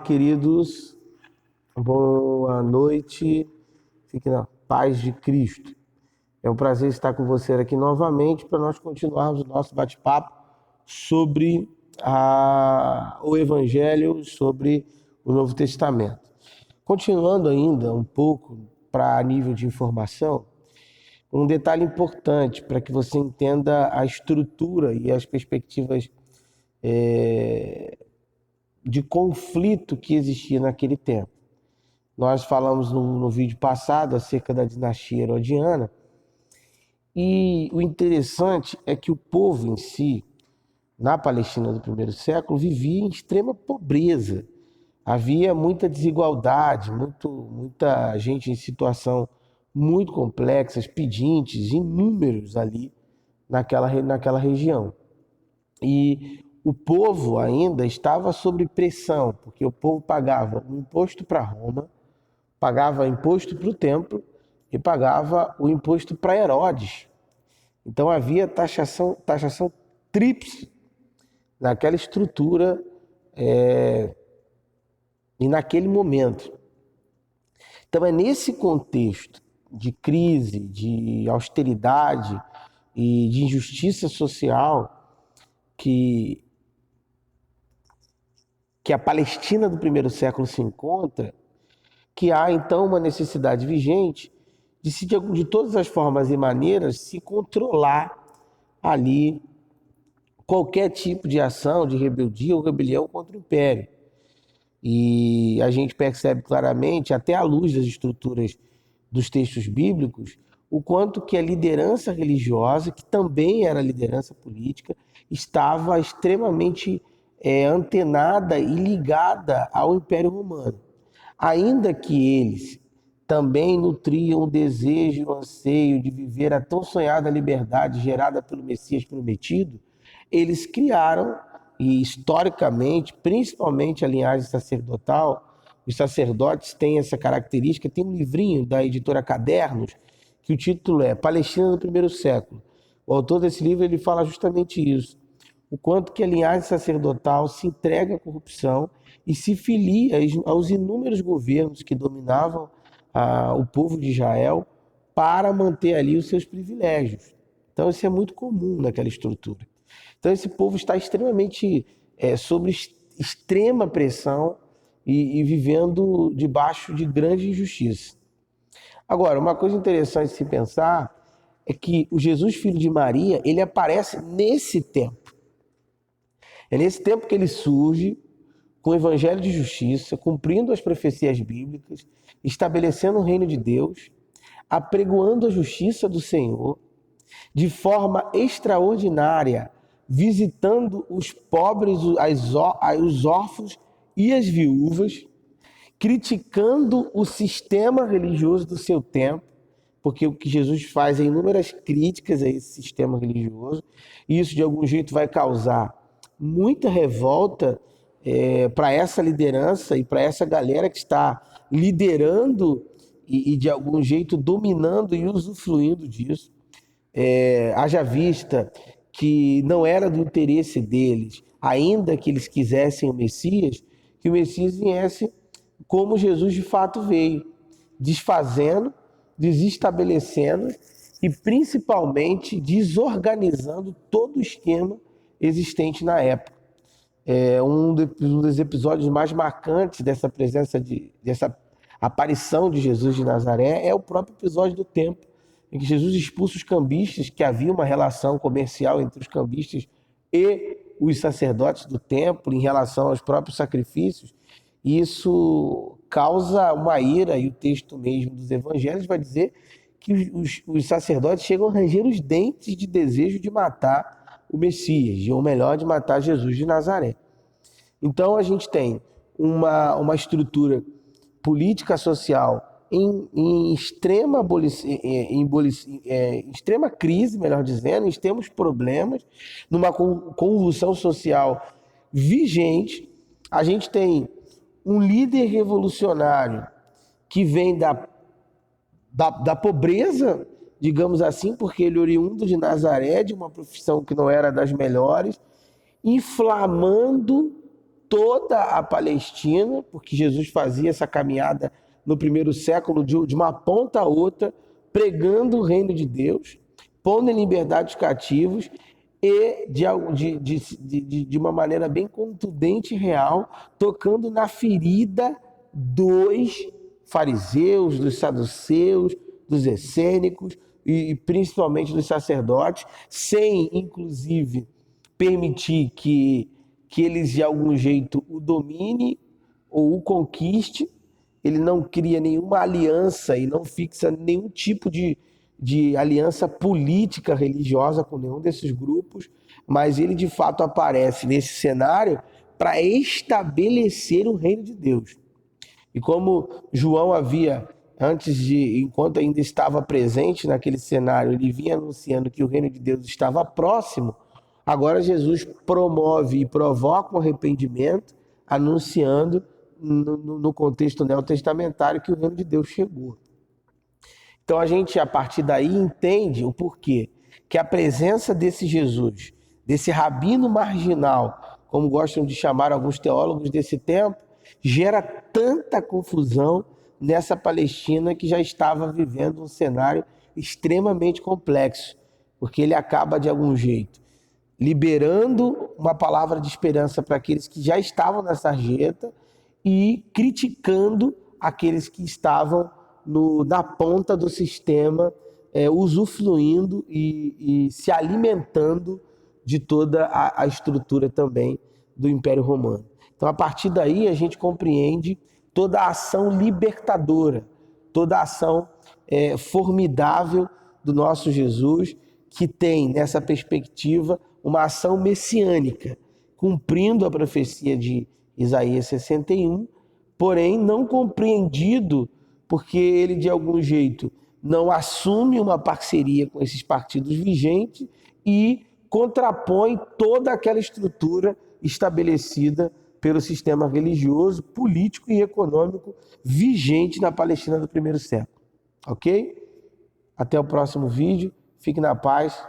Queridos, boa noite, fique na paz de Cristo. É um prazer estar com você aqui novamente para nós continuarmos o nosso bate-papo sobre o Evangelho, sobre o Novo Testamento. Continuando ainda um pouco para nível de informação, um detalhe importante para que você entenda a estrutura e as perspectivas de conflito que existia naquele tempo. Nós falamos no vídeo passado acerca da dinastia herodiana, e o interessante é que o povo em si, na Palestina do primeiro século, vivia em extrema pobreza. Havia muita desigualdade, muita gente em situação muito complexa, pedintes, inúmeros ali naquela região. E o povo ainda estava sob pressão, porque o povo pagava um imposto para Roma, pagava imposto para o templo e pagava o imposto para Herodes. Então havia taxação tríplice naquela estrutura e naquele momento. Então é nesse contexto de crise, de austeridade e de injustiça social que a Palestina do primeiro século se encontra, que há então uma necessidade vigente de todas as formas e maneiras se controlar ali qualquer tipo de ação, de rebeldia ou rebelião contra o Império. E a gente percebe claramente, até à luz das estruturas dos textos bíblicos, o quanto que a liderança religiosa, que também era liderança política, estava extremamente antenada e ligada ao Império Romano. Ainda que eles também nutriam o desejo e o anseio de viver a tão sonhada liberdade gerada pelo Messias prometido, eles criaram, e historicamente, principalmente a linhagem sacerdotal, os sacerdotes têm essa característica. Tem um livrinho da editora Cadernos, que o título é Palestina do Primeiro Século. O autor desse livro ele fala justamente isso, o quanto que a linhagem sacerdotal se entrega à corrupção e se filia aos inúmeros governos que dominavam o povo de Israel para manter ali os seus privilégios. Então isso é muito comum naquela estrutura. Então esse povo está extremamente sob extrema pressão e vivendo debaixo de grande injustiça. Agora, uma coisa interessante de se pensar é que o Jesus, filho de Maria, ele aparece nesse tempo. É nesse tempo que ele surge com o evangelho de justiça, cumprindo as profecias bíblicas, estabelecendo o reino de Deus, apregoando a justiça do Senhor, de forma extraordinária, visitando os pobres, os órfãos e as viúvas, criticando o sistema religioso do seu tempo, porque o que Jesus faz é inúmeras críticas a esse sistema religioso, e isso de algum jeito vai causar muita revolta para essa liderança e para essa galera que está liderando e de algum jeito dominando e usufruindo disso. Haja vista que não era do interesse deles, ainda que eles quisessem o Messias, que o Messias viesse como Jesus de fato veio, desfazendo, desestabelecendo e principalmente desorganizando todo o esquema existente na época. Um dos episódios mais marcantes dessa dessa aparição de Jesus de Nazaré é o próprio episódio do templo, em que Jesus expulsa os cambistas, que havia uma relação comercial entre os cambistas e os sacerdotes do templo em relação aos próprios sacrifícios. Isso causa uma ira, e o texto mesmo dos evangelhos vai dizer que os sacerdotes chegam a ranger os dentes de desejo de matar o Messias, ou melhor, de matar Jesus de Nazaré. Então a gente tem uma estrutura política social em extrema crise, melhor dizendo, em extremos problemas, numa convulsão social vigente. A gente tem um líder revolucionário que vem da pobreza, digamos assim, porque ele é oriundo de Nazaré, de uma profissão que não era das melhores, inflamando toda a Palestina, porque Jesus fazia essa caminhada no primeiro século de uma ponta a outra, pregando o reino de Deus, pondo em liberdade os cativos e de uma maneira bem contundente e real, tocando na ferida dos fariseus, dos saduceus, dos essênicos e principalmente dos sacerdotes, sem, inclusive, permitir que eles, de algum jeito, o domine ou o conquiste. Ele não cria nenhuma aliança e não fixa nenhum tipo de aliança política religiosa com nenhum desses grupos, mas ele, de fato, aparece nesse cenário para estabelecer o reino de Deus. E como João havia, enquanto ainda estava presente naquele cenário, ele vinha anunciando que o reino de Deus estava próximo, agora Jesus promove e provoca o arrependimento, anunciando no contexto neotestamentário que o reino de Deus chegou. Então a gente, a partir daí, entende o porquê que a presença desse Jesus, desse rabino marginal, como gostam de chamar alguns teólogos desse tempo, gera tanta confusão nessa Palestina que já estava vivendo um cenário extremamente complexo, porque ele acaba, de algum jeito, liberando uma palavra de esperança para aqueles que já estavam na sarjeta e criticando aqueles que estavam na ponta do sistema, usufruindo e se alimentando de toda a estrutura também do Império Romano. Então, a partir daí, a gente compreende toda a ação libertadora, toda a ação formidável do nosso Jesus, que tem, nessa perspectiva, uma ação messiânica, cumprindo a profecia de Isaías 61, porém não compreendido porque ele, de algum jeito, não assume uma parceria com esses partidos vigentes e contrapõe toda aquela estrutura estabelecida pelo sistema religioso, político e econômico vigente na Palestina do primeiro século. Ok? Até o próximo vídeo. Fique na paz.